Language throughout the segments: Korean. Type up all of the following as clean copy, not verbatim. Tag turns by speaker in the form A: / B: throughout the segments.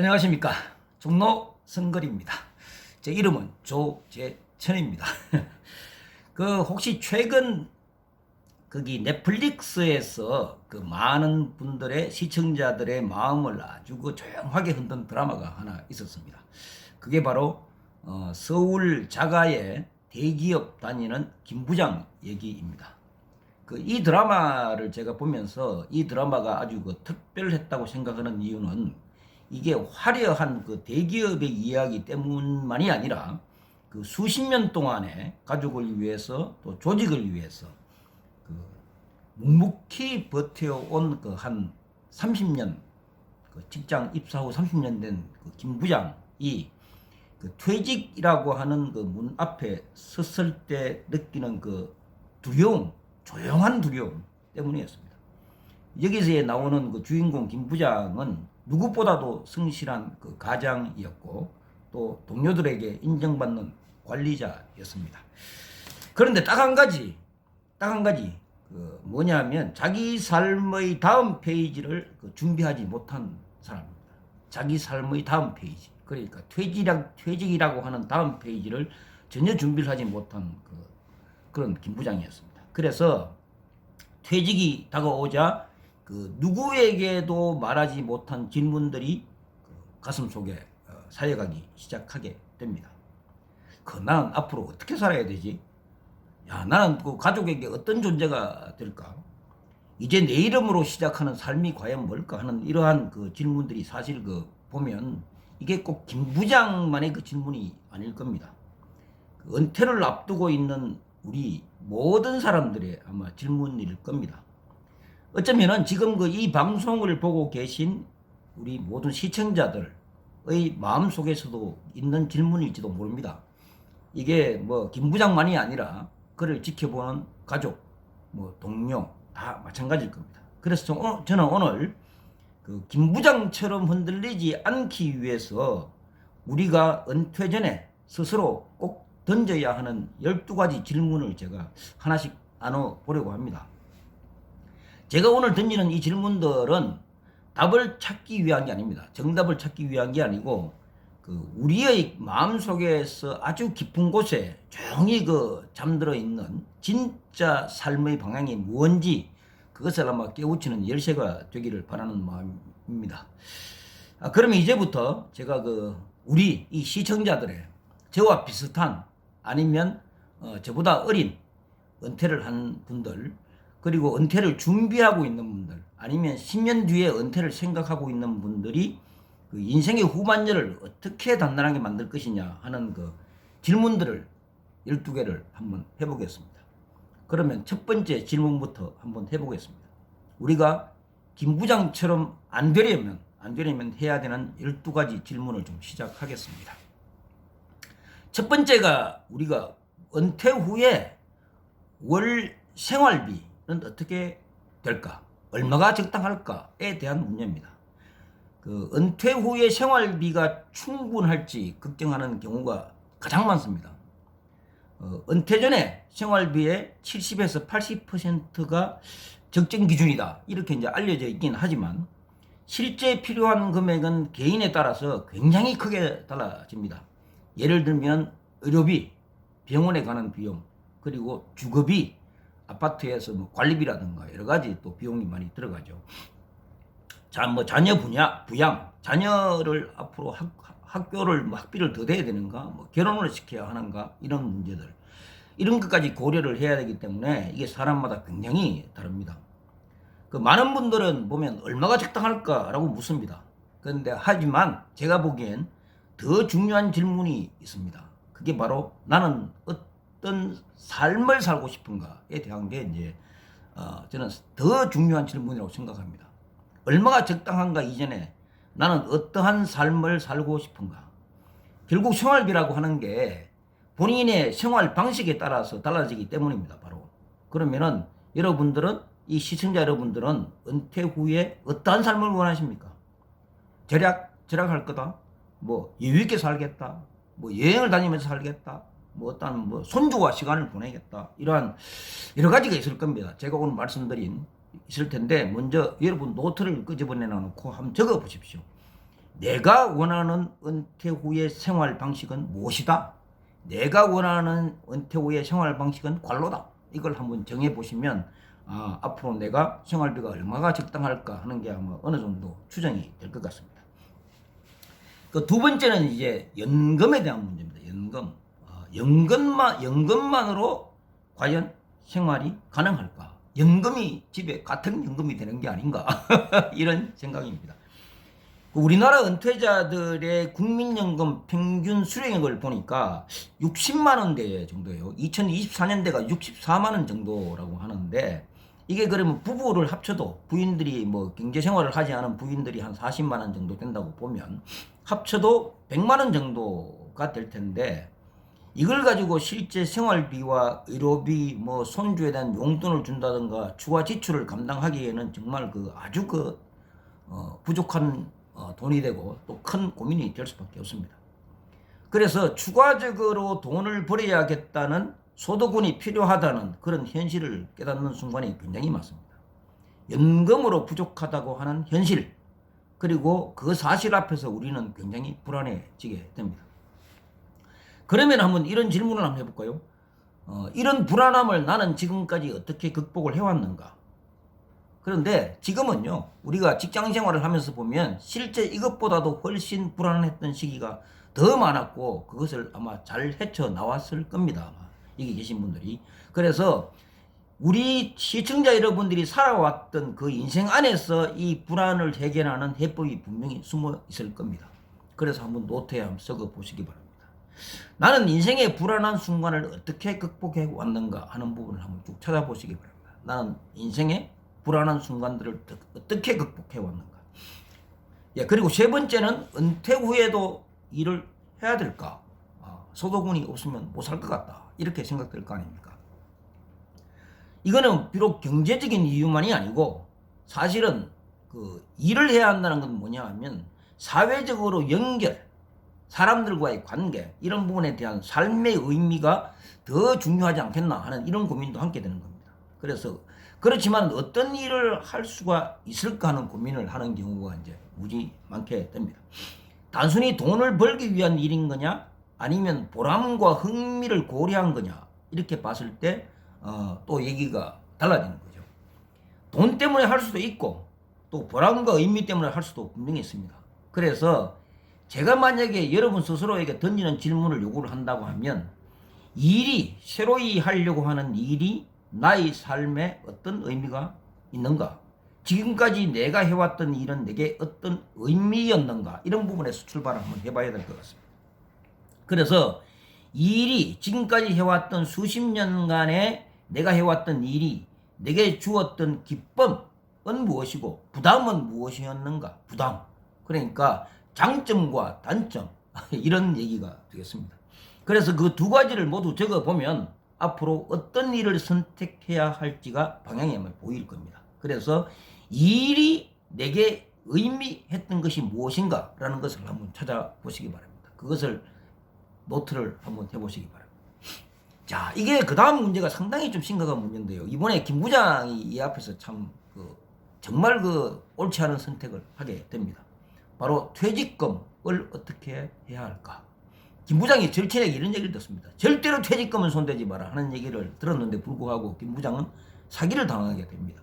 A: 안녕하십니까. 종로 성거리입니다. 제 이름은 조재천입니다. 혹시 최근 거기 넷플릭스에서 그 많은 분들의 시청자들의 마음을 아주 조용하게 흔든 드라마가 하나 있었습니다. 그게 바로 서울 자가의 대기업 다니는 김 부장 얘기입니다. 이 드라마를 제가 보면서 이 드라마가 아주 특별했다고 생각하는 이유는 이게 화려한 대기업의 이야기 때문만이 아니라 수십 년 동안의 가족을 위해서 또 조직을 위해서 묵묵히 버텨온 한 30년 직장 입사 후 30년 된 김 부장이 퇴직이라고 하는 문 앞에 섰을 때 느끼는 두려움, 조용한 두려움 때문이었습니다. 여기서 나오는 주인공 김 부장은 누구보다도 성실한 가장이었고 또 동료들에게 인정받는 관리자였습니다. 그런데 딱 한 가지 뭐냐면 자기 삶의 다음 페이지를 준비하지 못한 사람입니다. 자기 삶의 다음 페이지, 그러니까 퇴직이라고 하는 다음 페이지를 전혀 준비를 하지 못한 그런 김 부장이었습니다. 그래서 퇴직이 다가오자 누구에게도 말하지 못한 질문들이 가슴속에 쌓여가기 시작하게 됩니다. 나는 앞으로 어떻게 살아야 되지? 나는 가족에게 어떤 존재가 될까? 이제 내 이름으로 시작하는 삶이 과연 뭘까? 하는 이러한 질문들이 사실 보면 이게 꼭 김 부장만의 질문이 아닐 겁니다. 은퇴를 앞두고 있는 우리 모든 사람들의 아마 질문일 겁니다. 어쩌면은 지금 이 방송을 보고 계신 우리 모든 시청자들의 마음속에서도 있는 질문일지도 모릅니다. 이게 김 부장만이 아니라 그를 지켜보는 가족, 동료 다 마찬가지일 겁니다. 그래서 저는 오늘 김 부장처럼 흔들리지 않기 위해서 우리가 은퇴 전에 스스로 꼭 던져야 하는 12가지 질문을 제가 하나씩 나눠보려고 합니다. 제가 오늘 던지는 이 질문들은 답을 찾기 위한 게 아닙니다. 정답을 찾기 위한 게 아니고 우리의 마음속에서 아주 깊은 곳에 조용히 잠들어 있는 진짜 삶의 방향이 무엇인지 그것을 아마 깨우치는 열쇠가 되기를 바라는 마음입니다. 그러면 이제부터 제가 우리 이 시청자들의 저와 비슷한 아니면 저보다 어린 은퇴를 한 분들, 그리고 은퇴를 준비하고 있는 분들, 아니면 10년 뒤에 은퇴를 생각하고 있는 분들이 인생의 후반전을 어떻게 단단하게 만들 것이냐 하는 질문들을 12개를 한번 해보겠습니다. 그러면 첫 번째 질문부터 한번 해보겠습니다. 우리가 김 부장처럼 안 되려면 해야 되는 12가지 질문을 좀 시작하겠습니다. 첫 번째가 우리가 은퇴 후에 월 생활비는 어떻게 될까? 얼마가 적당할까에 대한 문제입니다. 은퇴 후에 생활비가 충분할지 걱정하는 경우가 가장 많습니다. 은퇴 전에 생활비의 70에서 80%가 적정 기준이다. 이렇게 이제 알려져 있긴 하지만 실제 필요한 금액은 개인에 따라서 굉장히 크게 달라집니다. 예를 들면 의료비, 병원에 가는 비용, 그리고 주거비, 아파트에서 관리비라든가 여러 가지 또 비용이 많이 들어가죠. 자녀 부양, 자녀를 앞으로 학비를 더 대야 되는가, 결혼을 시켜야 하는가, 이런 문제들. 이런 것까지 고려를 해야 되기 때문에 이게 사람마다 굉장히 다릅니다. 많은 분들은 보면 얼마가 적당할까라고 묻습니다. 그런데 하지만 제가 보기엔 더 중요한 질문이 있습니다. 그게 바로 나는 어떤 삶을 살고 싶은가에 대한 게 이제 저는 더 중요한 질문이라고 생각합니다. 얼마가 적당한가 이전에 나는 어떠한 삶을 살고 싶은가. 결국 생활비라고 하는 게 본인의 생활 방식에 따라서 달라지기 때문입니다. 바로 그러면은 이 시청자 여러분들은 은퇴 후에 어떠한 삶을 원하십니까? 절약할 거다, 여유 있게 살겠다, 여행을 다니면서 살겠다, 어떤 손주와 시간을 보내겠다, 이러한 여러 가지가 있을 겁니다. 제가 오늘 말씀드린 있을 텐데, 먼저 여러분 노트를 끄집어내 놓고 한번 적어 보십시오. 내가 원하는 은퇴 후의 생활 방식은 무엇이다? 내가 원하는 은퇴 후의 생활 방식은 관로다. 이걸 한번 정해 보시면 앞으로 내가 생활비가 얼마가 적당할까 하는 게 아마 어느 정도 추정이 될 것 같습니다. 그 두 번째는 이제 연금에 대한 문제입니다. 연금만으로 과연 생활이 가능할까? 연금이 집에 같은 연금이 되는 게 아닌가? 이런 생각입니다. 우리나라 은퇴자들의 국민연금 평균 수령액을 보니까 60만 원대 정도예요. 2024년대가 64만 원 정도라고 하는데, 이게 그러면 부부를 합쳐도 부인들이 뭐 경제생활을 하지 않은 부인들이 한 40만 원 정도 된다고 보면 합쳐도 100만 원 정도가 될 텐데, 이걸 가지고 실제 생활비와 의료비, 뭐 손주에 대한 용돈을 준다든가 추가 지출을 감당하기에는 정말 아주 부족한 돈이 되고 또 큰 고민이 될 수밖에 없습니다. 그래서 추가적으로 돈을 벌어야겠다는 소득운이 필요하다는 그런 현실을 깨닫는 순간이 굉장히 많습니다. 연금으로 부족하다고 하는 현실, 그리고 그 사실 앞에서 우리는 굉장히 불안해지게 됩니다. 그러면 한번 이런 질문을 한번 해볼까요? 이런 불안함을 나는 지금까지 어떻게 극복을 해왔는가? 그런데 지금은요, 우리가 직장 생활을 하면서 보면 실제 이것보다도 훨씬 불안했던 시기가 더 많았고, 그것을 아마 잘 헤쳐나왔을 겁니다. 아마 여기 계신 분들이. 그래서 우리 시청자 여러분들이 살아왔던 그 인생 안에서 이 불안을 해결하는 해법이 분명히 숨어 있을 겁니다. 그래서 한번 노트에 한번 적어 보시기 바랍니다. 나는 인생의 불안한 순간을 어떻게 극복해 왔는가 하는 부분을 한번 쭉 찾아보시기 바랍니다. 나는 인생의 불안한 순간들을 어떻게 극복해 왔는가. 그리고 세 번째는 은퇴 후에도 일을 해야 될까? 소득운이 없으면 못 살 것 같다. 이렇게 생각될 거 아닙니까? 이거는 비록 경제적인 이유만이 아니고, 사실은 일을 해야 한다는 건 뭐냐 하면 사회적으로 연결, 사람들과의 관계, 이런 부분에 대한 삶의 의미가 더 중요하지 않겠나 하는 이런 고민도 함께 되는 겁니다. 그렇지만 어떤 일을 할 수가 있을까 하는 고민을 하는 경우가 이제 무지 많게 됩니다. 단순히 돈을 벌기 위한 일인 거냐, 아니면 보람과 흥미를 고려한 거냐, 이렇게 봤을 때 또 얘기가 달라지는 거죠. 돈 때문에 할 수도 있고 또 보람과 의미 때문에 할 수도 분명히 있습니다. 그래서 제가 만약에 여러분 스스로에게 던지는 질문을 요구를 한다고 하면, 새로이 하려고 하는 일이 나의 삶에 어떤 의미가 있는가? 지금까지 내가 해왔던 일은 내게 어떤 의미였는가? 이런 부분에서 출발을 한번 해봐야 될 것 같습니다. 그래서 지금까지 해왔던 수십 년간의 내가 해왔던 일이 내게 주었던 기쁨은 무엇이고 부담은 무엇이었는가? 그러니까 장점과 단점, 이런 얘기가 되겠습니다. 그래서 그 두 가지를 모두 적어보면 앞으로 어떤 일을 선택해야 할지가 방향이 아마 보일 겁니다. 그래서 일이 내게 의미했던 것이 무엇인가라는 것을 한번 찾아보시기 바랍니다. 그것을 노트를 한번 해보시기 바랍니다. 자, 이게 그 다음 문제가 상당히 좀 심각한 문제인데요. 이번에 김 부장이 이 앞에서 정말 옳지 않은 선택을 하게 됩니다. 바로 퇴직금을 어떻게 해야 할까? 김 부장이 절친에게 이런 얘기를 듣습니다. 절대로 퇴직금은 손대지 마라 하는 얘기를 들었는데 불구하고 김 부장은 사기를 당하게 됩니다.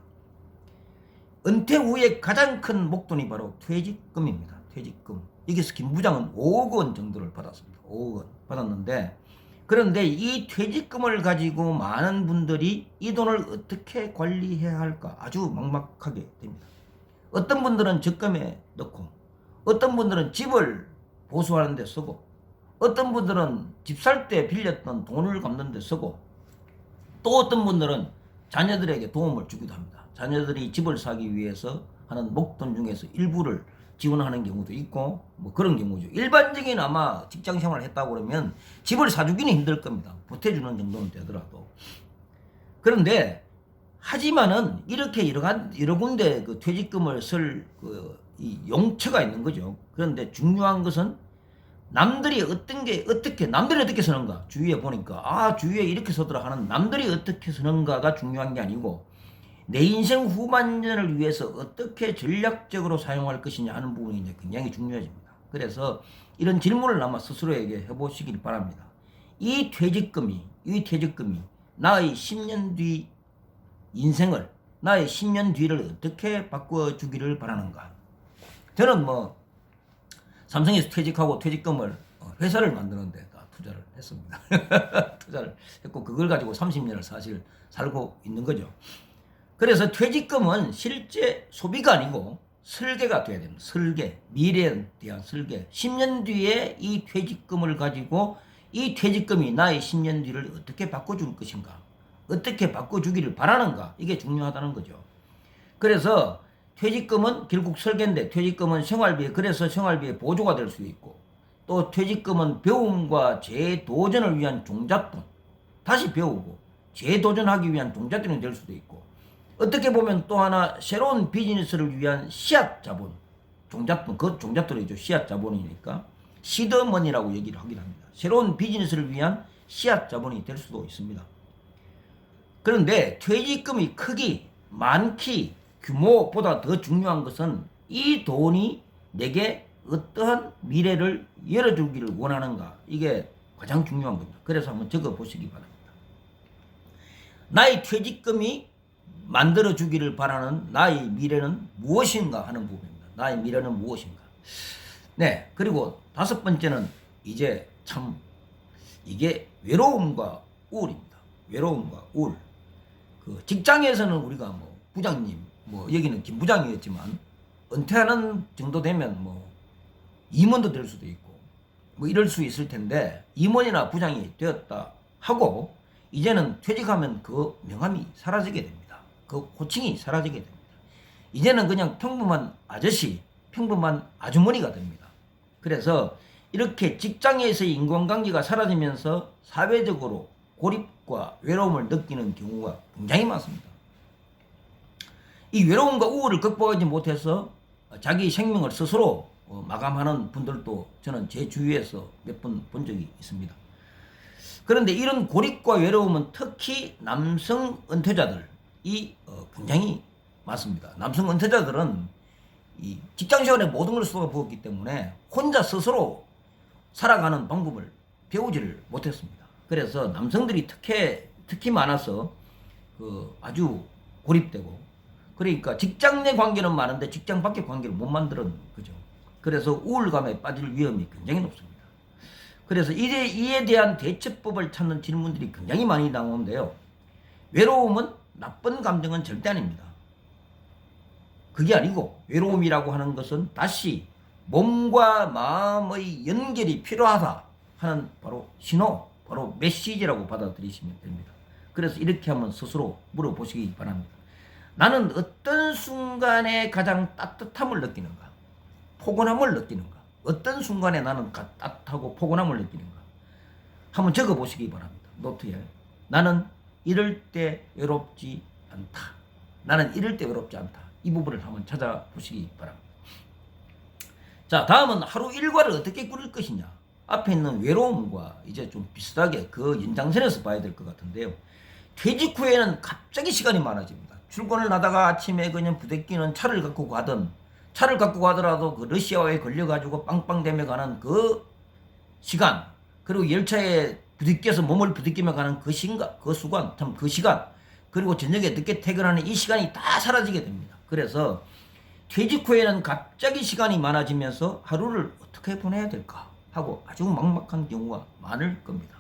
A: 은퇴 후에 가장 큰 목돈이 바로 퇴직금입니다. 퇴직금. 여기서 김 부장은 5억 원 정도를 받았습니다. 5억 원 받았는데, 그런데 이 퇴직금을 가지고 많은 분들이 이 돈을 어떻게 관리해야 할까 아주 막막하게 됩니다. 어떤 분들은 적금에 넣고, 어떤 분들은 집을 보수하는 데 쓰고, 어떤 분들은 집 살 때 빌렸던 돈을 갚는 데 쓰고, 또 어떤 분들은 자녀들에게 도움을 주기도 합니다. 자녀들이 집을 사기 위해서 하는 목돈 중에서 일부를 지원하는 경우도 있고, 뭐 그런 경우죠. 일반적인 아마 직장 생활을 했다고 그러면 집을 사주기는 힘들 겁니다. 보태주는 정도는 되더라도. 그런데 하지만은 이렇게 여러 군데 퇴직금을 쓸 이 용처가 있는 거죠. 그런데 중요한 것은 남들이 남들이 어떻게 쓰는가, 주위에 보니까 주위에 이렇게 쓰더라 하는 남들이 어떻게 쓰는가가 중요한 게 아니고, 내 인생 후반전을 위해서 어떻게 전략적으로 사용할 것이냐 하는 부분이 이제 굉장히 중요해집니다. 그래서 이런 질문을 아마 스스로에게 해보시길 바랍니다. 이 퇴직금이 나의 10년 뒤 인생을, 나의 10년 뒤를 어떻게 바꿔주기를 바라는가. 저는 뭐 삼성에서 퇴직하고 퇴직금을 회사를 만드는데 다 투자를 했습니다. 투자를 했고 그걸 가지고 30년을 사실 살고 있는 거죠. 그래서 퇴직금은 실제 소비가 아니고 설계가 돼야 됩니다. 설계, 미래에 대한 설계. 10년 뒤에 이 퇴직금을 가지고 이 퇴직금이 나의 10년 뒤를 어떻게 바꿔줄 것인가, 어떻게 바꿔주기를 바라는가, 이게 중요하다는 거죠. 그래서 퇴직금은 결국 설계인데, 퇴직금은 생활비에, 그래서 생활비의 보조가 될 수 있고, 또 퇴직금은 배움과 재도전을 위한 종잣돈, 다시 배우고 재도전하기 위한 종잣돈이 될 수도 있고, 어떻게 보면 또 하나 새로운 비즈니스를 위한 씨앗 자본, 종잣돈, 그 종잣돈이죠. 씨앗 자본이니까 시드머니라고 얘기를 하긴 합니다. 새로운 비즈니스를 위한 씨앗 자본이 될 수도 있습니다. 그런데 퇴직금이 크기, 많기, 규모보다 더 중요한 것은 이 돈이 내게 어떠한 미래를 열어주기를 원하는가, 이게 가장 중요한 겁니다. 그래서 한번 적어보시기 바랍니다. 나의 퇴직금이 만들어주기를 바라는 나의 미래는 무엇인가 하는 부분입니다. 나의 미래는 무엇인가. 네, 그리고 5번째는 이제 참 이게 외로움과 우울입니다. 외로움과 우울. 그 직장에서는 우리가 뭐 부장님, 뭐 여기는 김 부장이었지만 은퇴하는 정도 되면 뭐 임원도 될 수도 있고 뭐 이럴 수 있을 텐데, 임원이나 부장이 되었다 하고 이제는 퇴직하면 그 명함이 사라지게 됩니다. 그 호칭이 사라지게 됩니다. 이제는 그냥 평범한 아저씨, 평범한 아주머니가 됩니다. 그래서 이렇게 직장에서의 인간관계가 사라지면서 사회적으로 고립과 외로움을 느끼는 경우가 굉장히 많습니다. 이 외로움과 우울을 극복하지 못해서 자기 생명을 스스로 마감하는 분들도 저는 제 주위에서 몇 번 본 적이 있습니다. 그런데 이런 고립과 외로움은 특히 남성 은퇴자들이 굉장히 많습니다. 남성 은퇴자들은 이 직장 생활에 모든 걸 쏟아부었기 때문에 혼자 스스로 살아가는 방법을 배우지를 못했습니다. 그래서 남성들이 특히 많아서 아주 고립되고, 그러니까 직장 내 관계는 많은데 직장 밖의 관계를 못 만드는 거죠. 그래서 우울감에 빠질 위험이 굉장히 높습니다. 그래서 이에 대한 대처법을 찾는 질문들이 굉장히 많이 나오는데요. 외로움은 나쁜 감정은 절대 아닙니다. 그게 아니고 외로움이라고 하는 것은 다시 몸과 마음의 연결이 필요하다 하는 바로 신호, 바로 메시지라고 받아들이시면 됩니다. 그래서 이렇게 한번 스스로 물어보시기 바랍니다. 나는 어떤 순간에 가장 따뜻함을 느끼는가? 포근함을 느끼는가? 어떤 순간에 나는 따뜻하고 포근함을 느끼는가? 한번 적어보시기 바랍니다. 노트에. 나는 이럴 때 외롭지 않다. 나는 이럴 때 외롭지 않다. 이 부분을 한번 찾아보시기 바랍니다. 자, 다음은 하루 일과를 어떻게 꾸릴 것이냐. 앞에 있는 외로움과 이제 좀 비슷하게 그 연장선에서 봐야 될 것 같은데요. 퇴직 후에는 갑자기 시간이 많아집니다. 출근을 하다가 아침에 그냥 부대끼는 차를 갖고 가더라도 그 러시아에 걸려가지고 빵빵대며 가는 그 시간, 그리고 열차에 부딪혀서 몸을 부딪히며 가는 그 시간, 그리고 저녁에 늦게 퇴근하는 이 시간이 다 사라지게 됩니다. 그래서 퇴직 후에는 갑자기 시간이 많아지면서 하루를 어떻게 보내야 될까 하고 아주 막막한 경우가 많을 겁니다.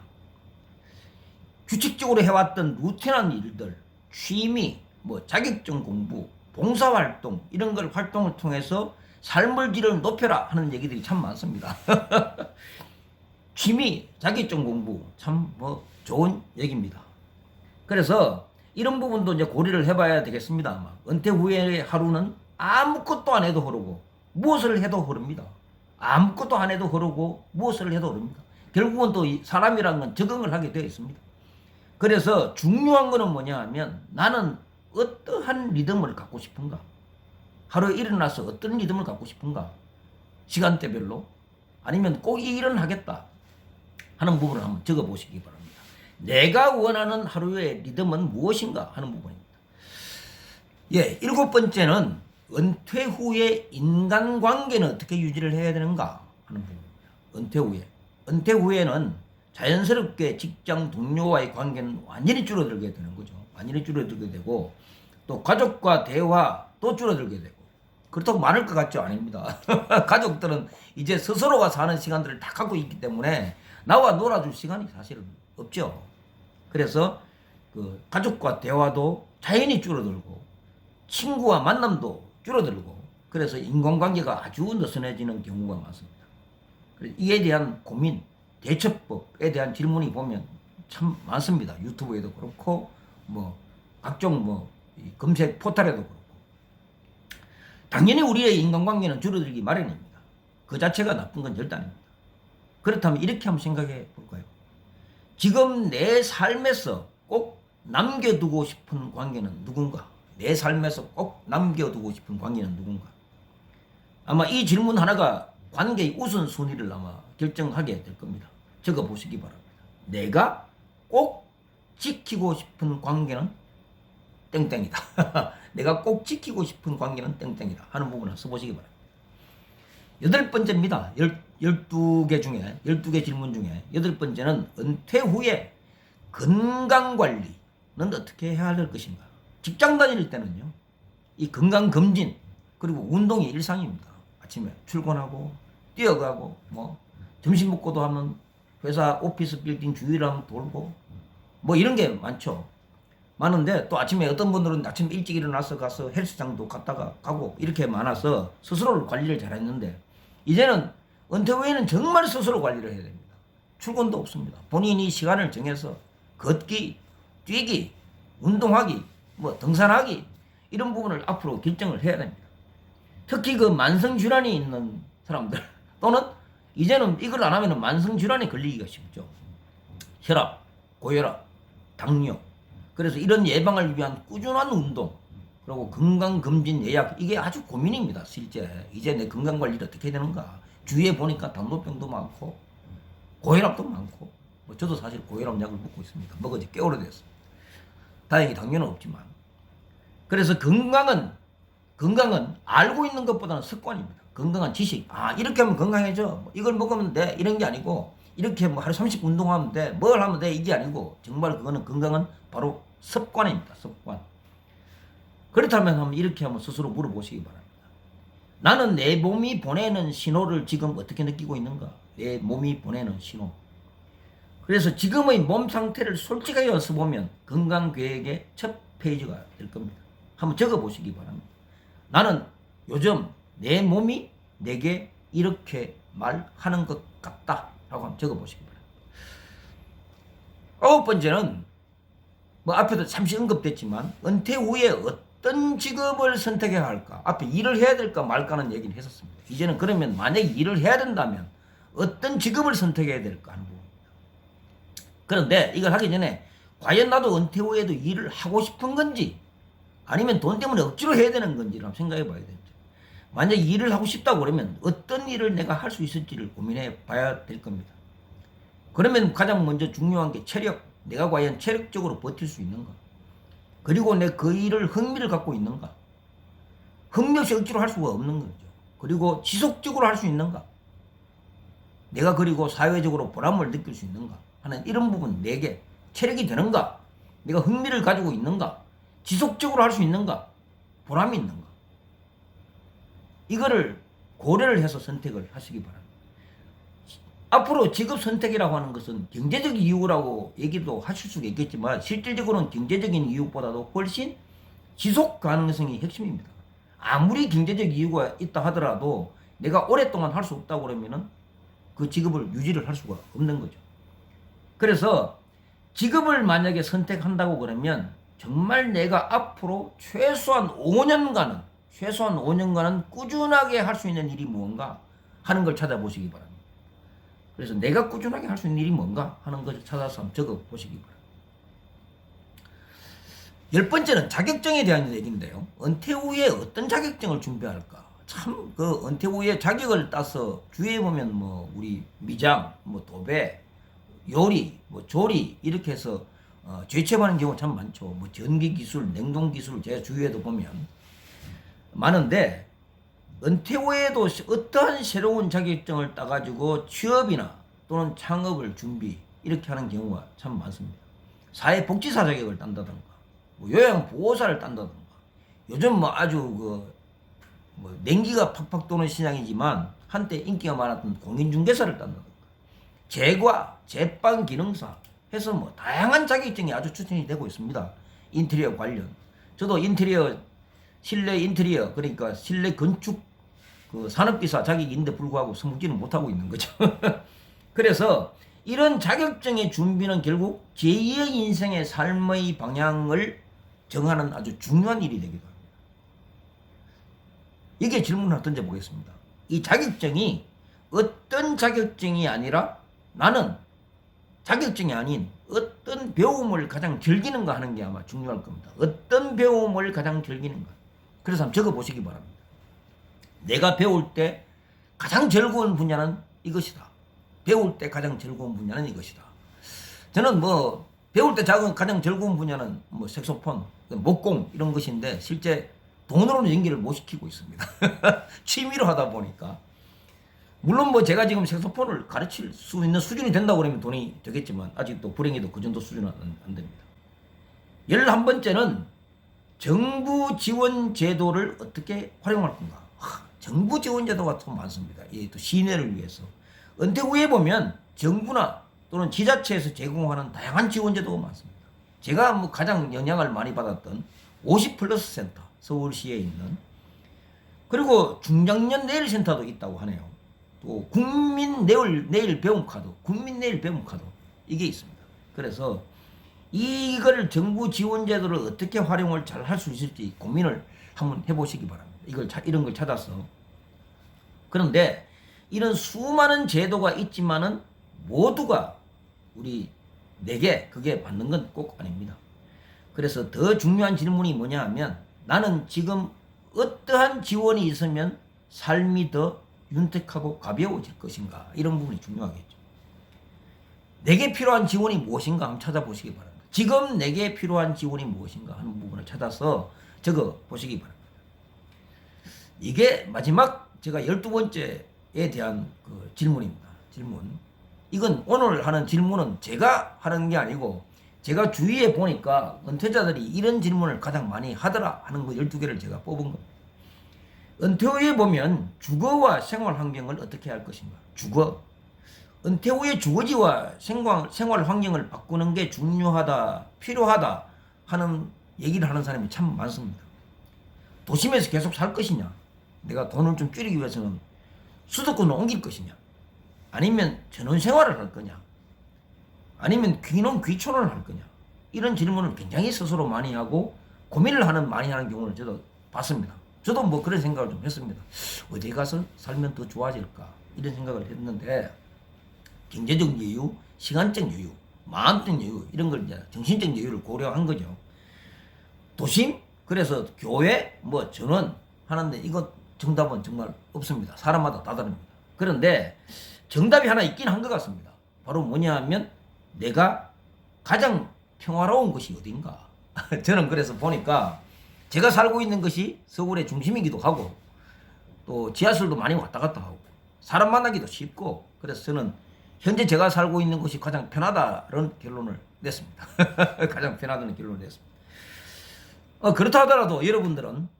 A: 규칙적으로 해왔던 루틴한 일들, 취미, 뭐 자격증 공부, 봉사활동, 이런 걸 활동을 통해서 삶의 질을 높여라 하는 얘기들이 참 많습니다. 취미, 자격증 공부, 참 좋은 얘기입니다. 그래서 이런 부분도 이제 고려를 해봐야 되겠습니다. 아마 은퇴 후의 하루는 아무것도 안 해도 흐르고 무엇을 해도 흐릅니다. 아무것도 안 해도 흐르고 무엇을 해도 흐릅니다. 결국은 또 사람이라는 건 적응을 하게 되어 있습니다. 그래서 중요한 거는 뭐냐 하면, 나는 어떠한 리듬을 갖고 싶은가? 하루에 일어나서 어떤 리듬을 갖고 싶은가? 시간대별로? 아니면 꼭 이 일은 하겠다 하는 부분을 한번 적어보시기 바랍니다. 내가 원하는 하루의 리듬은 무엇인가 하는 부분입니다. 예, 일곱 번째는 은퇴 후에 인간관계는 어떻게 유지를 해야 되는가 하는 부분입니다. 은퇴 후에. 은퇴 후에는 자연스럽게 직장 동료와의 관계는 완전히 줄어들게 되는 거죠. 완전히 줄어들게 되고 또 가족과 대화도 줄어들게 되고 그렇다고 많을 것 같죠? 아닙니다. 가족들은 이제 스스로가 사는 시간들을 다 갖고 있기 때문에 나와 놀아줄 시간이 사실은 없죠. 그래서 그 가족과 대화도 자연히 줄어들고 친구와 만남도 줄어들고 그래서 인간관계가 아주 느슨해지는 경우가 많습니다. 이에 대한 고민, 대처법에 대한 질문이 보면 참 많습니다. 유튜브에도 그렇고 뭐 각종 뭐 검색 포털에도 그렇고 당연히 우리의 인간관계는 줄어들기 마련입니다. 그 자체가 나쁜 건 절대 아닙니다. 그렇다면 이렇게 한번 생각해 볼까요? 지금 내 삶에서 꼭 남겨두고 싶은 관계는 누군가? 내 삶에서 꼭 남겨두고 싶은 관계는 누군가? 아마 이 질문 하나가 관계의 우선순위를 아마 결정하게 될 겁니다. 적어보시기 바랍니다. 내가 꼭 지키고 싶은 관계는 땡땡이다. 내가 꼭 지키고 싶은 관계는 땡땡이다 하는 부분을 써보시기 바랍니다. 여덟 번째입니다. 12개 중에 12개 질문 중에 여덟 번째는 은퇴 후에 건강관리는 어떻게 해야 할 것인가? 직장 다닐 때는요. 이 건강검진 그리고 운동이 일상입니다. 아침에 출근하고 뛰어가고 뭐 점심 먹고도 하면 회사 오피스 빌딩 주위를 한번 돌고 뭐 이런 게 많죠. 많은데 또 아침에 어떤 분들은 아침 일찍 일어나서 가서 헬스장도 갔다가 가고 이렇게 많아서 스스로를 관리를 잘했는데 이제는 은퇴 후에는 정말 스스로 관리를 해야 됩니다. 출근도 없습니다. 본인이 시간을 정해서 걷기, 뛰기, 운동하기, 뭐 등산하기 이런 부분을 앞으로 결정을 해야 됩니다. 특히 그 만성질환이 있는 사람들 또는 이제는 이걸 안 하면 만성질환에 걸리기가 쉽죠. 혈압, 고혈압, 당뇨. 그래서 이런 예방을 위한 꾸준한 운동 그리고 건강검진 예약 이게 아주 고민입니다. 실제 이제 내 건강관리를 어떻게 해야 되는가. 주위에 보니까 당뇨병도 많고 고혈압도 많고 뭐 저도 사실 고혈압 약을 먹고 있습니다. 먹은 지 꽤 오래됐습니다. 다행히 당뇨는 없지만 그래서 건강은 알고 있는 것보다는 습관입니다. 건강한 지식. 이렇게 하면 건강해져. 이걸 먹으면 돼. 이런 게 아니고 이렇게 뭐 하루 30분 운동하면 돼. 뭘 하면 돼. 이게 아니고 정말 그거는 건강은 바로 습관입니다. 습관. 그렇다면 한번 이렇게 한번 스스로 물어보시기 바랍니다. 나는 내 몸이 보내는 신호를 지금 어떻게 느끼고 있는가? 내 몸이 보내는 신호. 그래서 지금의 몸 상태를 솔직하게 써보면 건강계획의 첫 페이지가 될 겁니다. 한번 적어보시기 바랍니다. 나는 요즘 내 몸이 내게 이렇게 말하는 것 같다 라고 한번 적어보시기 바랍니다. 아홉 번째는 뭐 앞에도 잠시 언급됐지만 은퇴 후에 어떤 직업을 선택해야 할까? 앞에 일을 해야 될까 말까는 얘기를 했었습니다. 이제는 그러면 만약에 일을 해야 된다면 어떤 직업을 선택해야 될까 하는 부분입니다. 그런데 이걸 하기 전에 과연 나도 은퇴 후에도 일을 하고 싶은 건지 아니면 돈 때문에 억지로 해야 되는 건지를 한번 생각해 봐야 되죠. 만약에 일을 하고 싶다고 그러면 어떤 일을 내가 할 수 있을지를 고민해 봐야 될 겁니다. 그러면 가장 먼저 중요한 게 체력. 내가 과연 체력적으로 버틸 수 있는가? 그리고 내 그 일을 흥미를 갖고 있는가? 흥미 없이 억지로 할 수가 없는 거죠. 그리고 지속적으로 할 수 있는가? 내가 그리고 사회적으로 보람을 느낄 수 있는가? 하는 이런 부분 4개. 체력이 되는가? 내가 흥미를 가지고 있는가? 지속적으로 할 수 있는가? 보람이 있는가? 이거를 고려를 해서 선택을 하시기 바랍니다. 앞으로 직업 선택이라고 하는 것은 경제적 이유라고 얘기도 하실 수가 있겠지만 실질적으로는 경제적인 이유보다도 훨씬 지속 가능성이 핵심입니다. 아무리 경제적 이유가 있다 하더라도 내가 오랫동안 할 수 없다고 그러면은 그 직업을 유지를 할 수가 없는 거죠. 그래서 직업을 만약에 선택한다고 그러면 정말 내가 앞으로 최소한 5년간은 꾸준하게 할 수 있는 일이 무언가 하는 걸 찾아보시기 바랍니다. 그래서 내가 꾸준하게 할 수 있는 일이 뭔가 하는 것을 찾아서 한번 적어보시기 바랍니다. 10번째는 자격증에 대한 얘기인데요. 은퇴 후에 어떤 자격증을 준비할까? 참 그 은퇴 후에 자격을 따서 주위에 보면 뭐 우리 미장, 뭐 도배, 요리, 뭐 조리 이렇게 해서 죄취업하는 경우 참 많죠. 뭐 전기 기술, 냉동 기술 제 주위에도 보면 많은데 은퇴 후에도 어떠한 새로운 자격증을 따가지고 취업이나 또는 창업을 준비 이렇게 하는 경우가 참 많습니다. 사회복지사 자격을 딴다든가, 뭐 요양보호사를 딴다든가, 요즘 뭐 아주 뭐 냉기가 팍팍 도는 시장이지만 한때 인기가 많았던 공인중개사를 딴다든가, 제과, 제빵 기능사 해서 뭐 다양한 자격증이 아주 추천이 되고 있습니다. 인테리어 관련. 저도 실내 인테리어 그러니까 실내 건축 산업기사 자격인데 불구하고 성공지는 못하고 있는 거죠. 그래서 이런 자격증의 준비는 결국 제2의 인생의 삶의 방향을 정하는 아주 중요한 일이 되기도 합니다. 이게 질문을 하나 던져보겠습니다. 이 자격증이 어떤 자격증이 아니라 나는 자격증이 아닌 어떤 배움을 가장 즐기는가 하는 게 아마 중요할 겁니다. 어떤 배움을 가장 즐기는가. 그래서 한번 적어보시기 바랍니다. 내가 배울 때 가장 즐거운 분야는 이것이다. 배울 때 가장 즐거운 분야는 이것이다. 저는 뭐 배울 때 가장 즐거운 분야는 뭐 색소폰, 목공 이런 것인데 실제 돈으로는 연기를 못 시키고 있습니다. 취미로 하다 보니까. 물론 뭐 제가 지금 색소폰을 가르칠 수 있는 수준이 된다고 그러면 돈이 되겠지만 아직도 불행히도 그 정도 수준은 안 됩니다. 11번째는 정부 지원 제도를 어떻게 활용할 건가. 정부 지원 제도가 참 많습니다. 또 시민을 위해서. 은퇴 후에 보면 정부나 또는 지자체에서 제공하는 다양한 지원 제도가 많습니다. 제가 뭐 가장 영향을 많이 받았던 50플러스 센터, 서울시에 있는, 그리고 중장년 내일 센터도 있다고 하네요. 또 국민 내일 배움 카드, 국민 내일 배움 카드 이게 있습니다. 그래서 이걸 정부 지원 제도를 어떻게 활용을 잘 할 수 있을지 고민을 한번 해보시기 바랍니다. 이런 걸 찾아서. 그런데 이런 수많은 제도가 있지만은 모두가 내게 그게 맞는 건 꼭 아닙니다. 그래서 더 중요한 질문이 뭐냐 하면 나는 지금 어떠한 지원이 있으면 삶이 더 윤택하고 가벼워질 것인가, 이런 부분이 중요하겠죠. 내게 필요한 지원이 무엇인가 한번 찾아보시기 바랍니다. 지금 내게 필요한 지원이 무엇인가 하는 부분을 찾아서 적어보시기 바랍니다. 이게 마지막 제가 12번째에 대한 질문입니다. 질문. 이건 오늘 하는 질문은 제가 하는 게 아니고 제가 주위에 보니까 은퇴자들이 이런 질문을 가장 많이 하더라 하는 거 12개를 제가 뽑은 겁니다. 은퇴 후에 보면 주거와 생활 환경을 어떻게 할 것인가. 주거. 은퇴 후에 주거지와 생활 환경을 바꾸는 게 중요하다, 필요하다 하는 얘기를 하는 사람이 참 많습니다. 도심에서 계속 살 것이냐, 내가 돈을 좀 줄이기 위해서는 수도권으로 옮길 것이냐, 아니면 전원 생활을 할 거냐, 아니면 귀촌을 할 거냐, 이런 질문을 굉장히 스스로 많이 하고 고민을 많이 하는 경우를 저도 봤습니다. 저도 뭐 그런 생각을 좀 했습니다. 어디 가서 살면 더 좋아질까, 이런 생각을 했는데 경제적 여유, 시간적 여유, 마음적 여유, 이런 걸 이제 정신적 여유를 고려한 거죠. 도심, 그래서 교회, 뭐 전원 하는데 이거 정답은 정말 없습니다. 사람마다 다 다릅니다. 그런데 정답이 하나 있긴 한 것 같습니다. 바로 뭐냐 하면 내가 가장 평화로운 것이 어딘가. 저는 그래서 보니까 제가 살고 있는 것이 서울의 중심이기도 하고 또 지하철도 많이 왔다 갔다 하고 사람 만나기도 쉽고, 그래서 저는 현재 제가 살고 있는 곳이 가장 편하다는 결론을 냈습니다. 가장 편하다는 결론을 냈습니다. 그렇다 하더라도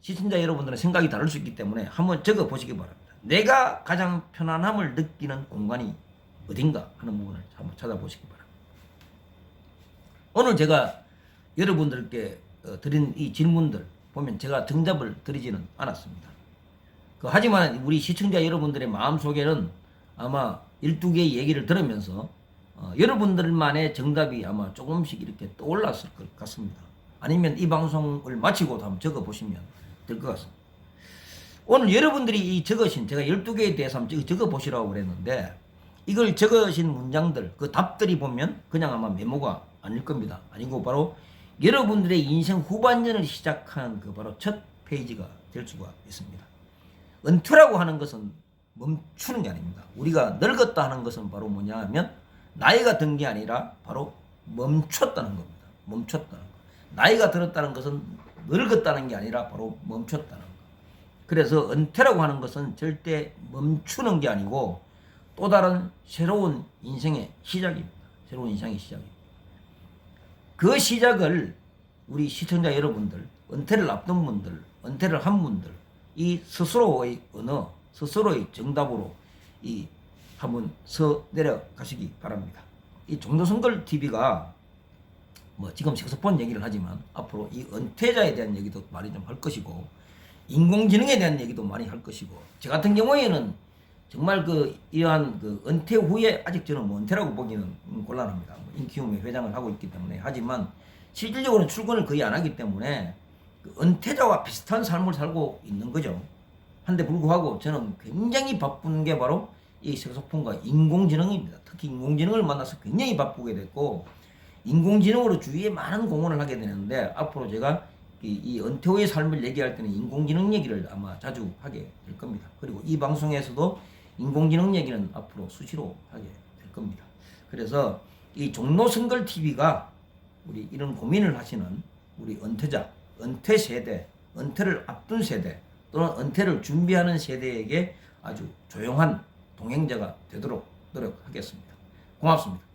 A: 시청자 여러분들은 생각이 다를 수 있기 때문에 한번 적어보시기 바랍니다. 내가 가장 편안함을 느끼는 공간이 어딘가 하는 부분을 한번 찾아보시기 바랍니다. 오늘 제가 여러분들께 드린 이 질문들 보면 제가 정답을 드리지는 않았습니다. 하지만 우리 시청자 여러분들의 마음속에는 아마 12개의 얘기를 들으면서 여러분들만의 정답이 아마 조금씩 이렇게 떠올랐을 것 같습니다. 아니면 이 방송을 마치고도 한번 적어보시면 될 것 같습니다. 오늘 여러분들이 적으신, 제가 12개에 대해서 한번 적어보시라고 그랬는데, 이걸 적으신 문장들, 그 답들이 보면 그냥 아마 메모가 아닐 겁니다. 아니고 바로 여러분들의 인생 후반전을 시작하는 바로 첫 페이지가 될 수가 있습니다. 은퇴라고 하는 것은 멈추는 게 아닙니다. 우리가 늙었다 하는 것은 바로 뭐냐 하면 나이가 든 게 아니라 바로 멈췄다는 겁니다. 멈췄다는 거. 나이가 들었다는 것은 늙었다는 게 아니라 바로 멈췄다는 거. 그래서 은퇴라고 하는 것은 절대 멈추는 게 아니고 또 다른 새로운 인생의 시작입니다. 새로운 인생의 시작입니다. 그 시작을 우리 시청자 여러분들, 은퇴를 앞둔 분들, 은퇴를 한 분들, 이 스스로의 언어, 스스로의 정답으로 이 한번 서 내려가시기 바랍니다. 이 종로선걸 TV가 뭐 지금 색소폰 얘기를 하지만 앞으로 이 은퇴자에 대한 얘기도 많이 좀 할 것이고 인공지능에 대한 얘기도 많이 할 것이고 저 같은 경우에는 정말 이러한 은퇴 후에 아직 저는 뭐 은퇴라고 보기는 곤란합니다. 인키움의 회장을 하고 있기 때문에 하지만 실질적으로 출근을 거의 안 하기 때문에 은퇴자와 비슷한 삶을 살고 있는 거죠. 한데 불구하고 저는 굉장히 바쁜 게 바로 이 색소폰과 인공지능입니다. 특히 인공지능을 만나서 굉장히 바쁘게 됐고 인공지능으로 주위에 많은 공헌을 하게 되는데 앞으로 제가 이 은퇴 후의 삶을 얘기할 때는 인공지능 얘기를 아마 자주 하게 될 겁니다. 그리고 이 방송에서도 인공지능 얘기는 앞으로 수시로 하게 될 겁니다. 그래서 이 종로선걸 TV가 우리 이런 고민을 하시는 우리 은퇴자, 은퇴 세대, 은퇴를 앞둔 세대 또는 은퇴를 준비하는 세대에게 아주 조용한 동행자가 되도록 노력하겠습니다. 고맙습니다.